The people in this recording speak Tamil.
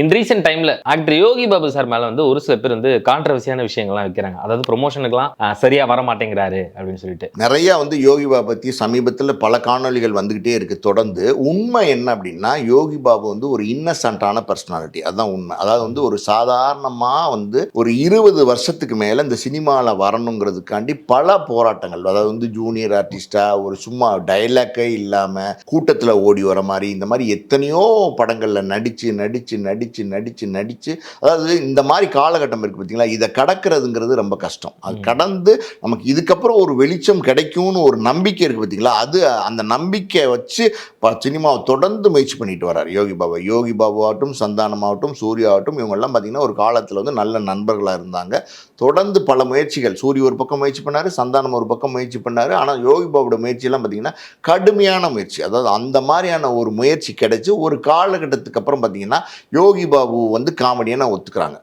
இன் ரீசென்ட் டைம்ல ஆக்டர் யோகி பாபு சார் மேல வந்து ஒரு சில பேர் வந்து கான்ட்ரவர்சியான விஷயங்கள்லாம் வைக்கிறாங்க. அதாவது ப்ரொமோஷனுக்குலாம் சரியா வர மாட்டேங்கிறாரு அப்படின்னு சொல்லிட்டு. நிறைய வந்து யோகி பாபு பத்தி சமீபத்தில் பல காணொளிகள் வந்துகிட்டே இருக்கு தொடர்ந்து. உண்மை என்ன அப்படின்னா, யோகி பாபு வந்து ஒரு இன்னசென்ட்டான பர்சனாலிட்டி. அதுதான் உண்மை. அதாவது வந்து ஒரு சாதாரணமா வந்து ஒரு 20 வருஷத்துக்கு மேல இந்த சினிமாவில் வரணுங்கிறதுக்காண்டி பல போராட்டங்கள், அதாவது வந்து ஜூனியர் ஆர்டிஸ்டா ஒரு சும்மா டைலாக்கே இல்லாம கூட்டத்தில் ஓடி வர மாதிரி, இந்த மாதிரி எத்தனையோ படங்கள்ல நடிச்சு நடிச்சு நடிச்சு நடிச்சு நடிச்சு அதாவது இந்த மாதிரி காலகட்டம் இருக்கு பார்த்தீங்களா, இதை கடக்கிறதுங்கிறது ரொம்ப கஷ்டம். அது கடந்து நமக்கு இதுக்கப்புறம் ஒரு வெளிச்சம் கிடைக்கும்னு ஒரு நம்பிக்கை இருக்கு பார்த்தீங்களா, அது அந்த நம்பிக்கை வச்சு சினிமாவை தொடர்ந்து முயற்சி பண்ணிட்டு வர்றார் யோகி பாபு. யோகி பாபு ஆகட்டும், சந்தானம் ஆகட்டும், சூர்யா ஆகட்டும், இவங்கெல்லாம் பார்த்தீங்கன்னா ஒரு காலத்தில் வந்து நல்ல நண்பர்களாக இருந்தாங்க. தொடர்ந்து பல முயற்சிகள், சூரிய ஒரு பக்கம் முயற்சி பண்ணார், சந்தானம் ஒரு பக்கம் முயற்சி பண்ணார். ஆனால் யோகி பாபுவோட முயற்சியெல்லாம் பார்த்தீங்கன்னா கடுமையான முயற்சி. அதாவது அந்த மாதிரியான ஒரு முயற்சி கிடைச்சி ஒரு காலகட்டத்துக்கு அப்புறம் பார்த்தீங்கன்னா யோகி பாபு வந்து காமெடியை ஒத்துக்கிறாங்க.